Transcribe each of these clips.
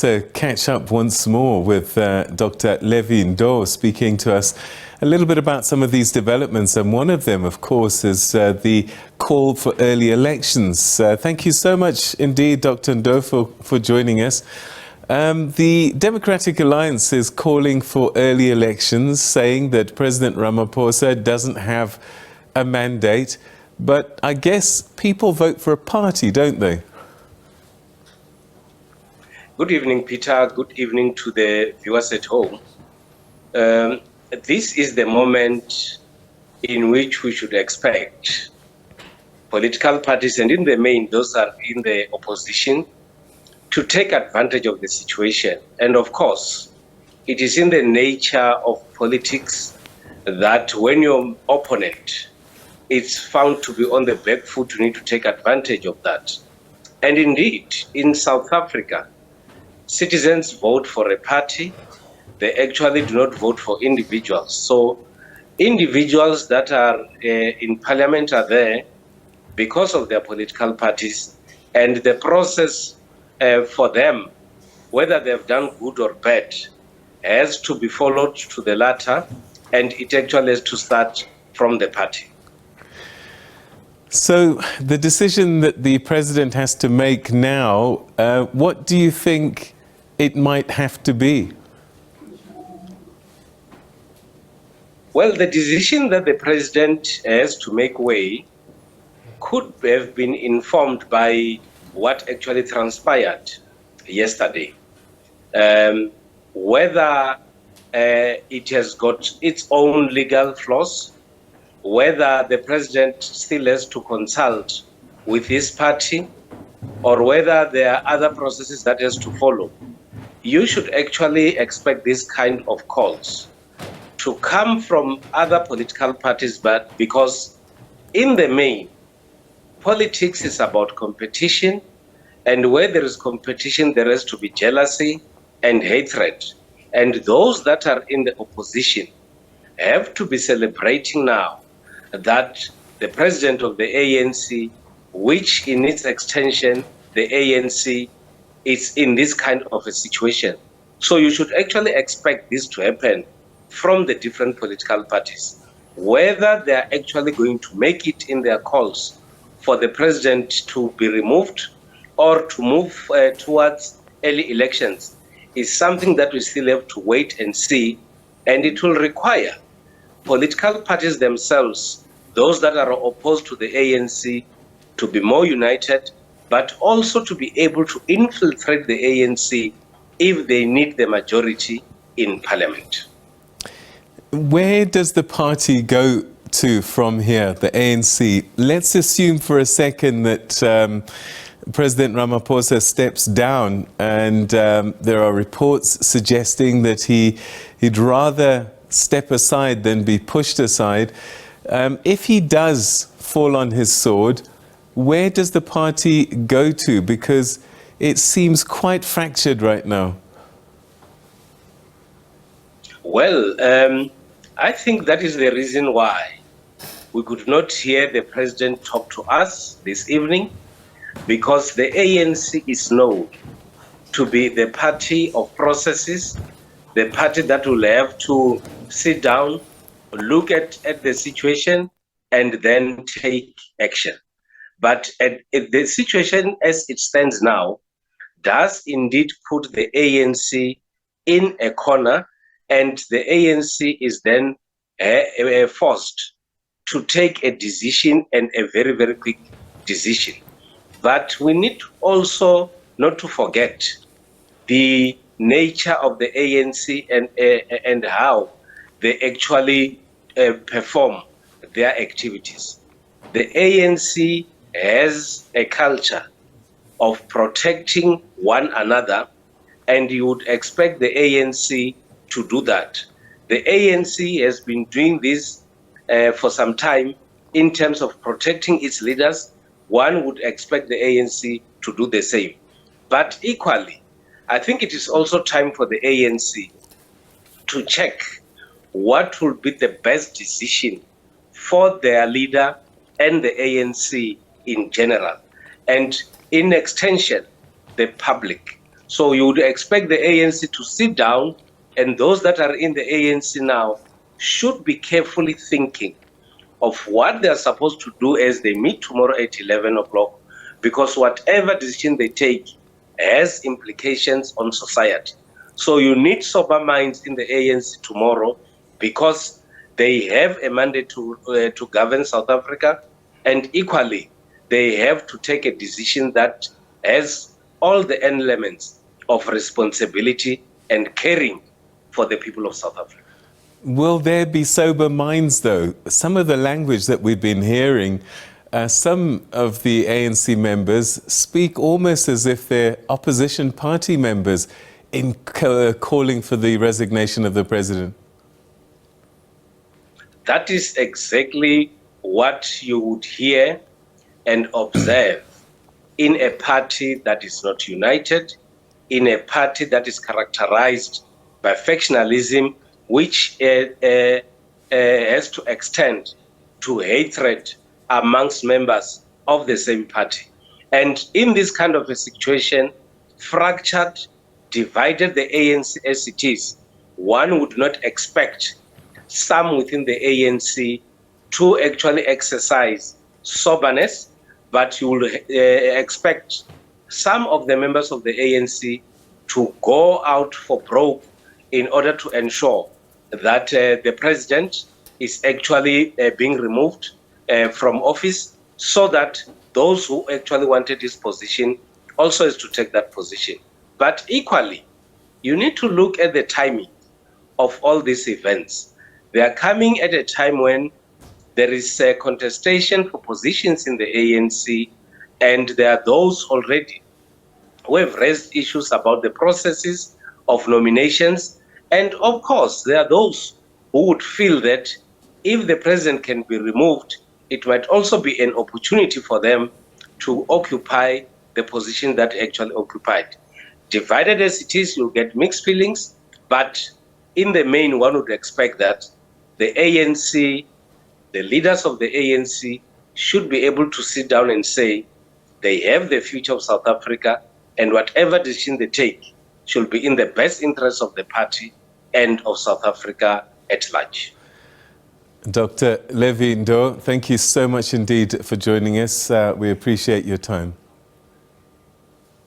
let's catch up once more with Dr. Levy Ndou speaking to us a little bit about some of these developments. And one of them, of course, is the call for early elections. Thank you so much indeed, Dr. Ndou, for joining us. The Democratic Alliance is calling for early elections, saying that President Ramaphosa doesn't have a mandate. But I guess people vote for a party, don't they? Good evening, Peter. Good evening to the viewers at home. This is the moment in which we should expect political parties, and in the main, those are in the opposition, to take advantage of the situation. And of course, it is in the nature of politics that when your opponent is found to be on the back foot, you need to take advantage of that. And indeed, in South Africa, citizens vote for a party. They actually do not vote for individuals. So individuals that are in parliament are there because of their political parties, and the process for them, whether they've done good or bad, has to be followed to the latter, and it actually has to start from the party. So the decision that the president has to make now, what do you think it might have to be? Well, the decision that the president has to make could have been informed by what actually transpired yesterday. Whether it has got its own legal flaws, whether the president still has to consult with his party, or whether there are other processes that has to follow. You should actually expect this kind of calls to come from other political parties, but because in the main, politics is about competition, and where there is competition, there has to be jealousy and hatred. And those that are in the opposition have to be celebrating now that the president of the ANC, which in its extension, the ANC, is in this kind of a situation. So you should actually expect this to happen from the different political parties. Whether they are actually going to make it in their calls for the president to be removed or to move towards early elections is something that we still have to wait and see. And it will require political parties themselves, those that are opposed to the ANC, to be more united, but also to be able to infiltrate the ANC if they need the majority in parliament. Where does the party go to from here, the ANC? Let's assume for a second that President Ramaphosa steps down, and there are reports suggesting that he'd rather step aside than be pushed aside. If he does fall on his sword, where does the party go to? Because it seems quite fractured right now. Well, I think that is the reason why we could not hear the president talk to us this evening, because the ANC is known to be the party of processes, the party that will have to sit down, look at the situation, and then take action. But the situation as it stands now does indeed put the ANC in a corner, and the ANC is then forced to take a decision, and a very, very quick decision. But we need also not to forget the nature of the ANC and how they actually perform their activities. The ANC has a culture of protecting one another, and you would expect the ANC to do that. The ANC has been doing this for some time in terms of protecting its leaders. One would expect the ANC to do the same. But equally, I think it is also time for the ANC to check what will be the best decision for their leader and the ANC in general, and in extension, the public, So you would expect the ANC to sit down, and those that are in the ANC now should be carefully thinking of what they are supposed to do as they meet tomorrow at 11 o'clock, because whatever decision they take has implications on society. So you need sober minds in the ANC tomorrow, because they have a mandate to govern South Africa, and equally they have to take a decision that has all the elements of responsibility and caring for the people of South Africa. Will there be sober minds, though? Some of the language that we've been hearing, some of the ANC members speak almost as if they're opposition party members in calling for the resignation of the president. That is exactly what you would hear and observe in a party that is not united, in a party that is characterized by factionalism, which has to extend to hatred amongst members of the same party. And in this kind of a situation, fractured, divided the ANC as it is, one would not expect some within the ANC to actually exercise soberness, but you will expect some of the members of the ANC to go out for broke in order to ensure that the president is actually being removed from office, so that those who actually wanted his position also has to take that position. But equally, you need to look at the timing of all these events. They are coming at a time when there is a contestation for positions in the ANC, and there are those already who have raised issues about the processes of nominations. And of course, there are those who would feel that if the president can be removed, it might also be an opportunity for them to occupy the position that actually occupied. Divided as it is, you'll get mixed feelings, but in the main, one would expect that the ANC, the leaders of the ANC, should be able to sit down and say they have the future of South Africa, and whatever decision they take should be in the best interest of the party and of South Africa at large. Dr. Levy Ndou, thank you so much indeed for joining us. We appreciate your time.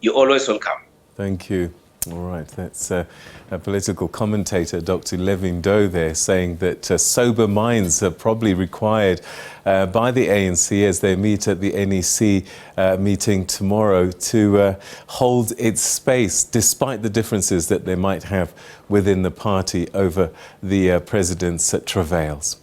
You're always welcome. Thank you. All right, that's a political commentator, Dr. Levy Ndou, there, saying that sober minds are probably required by the ANC as they meet at the NEC meeting tomorrow to hold its space, despite the differences that they might have within the party over the president's travails.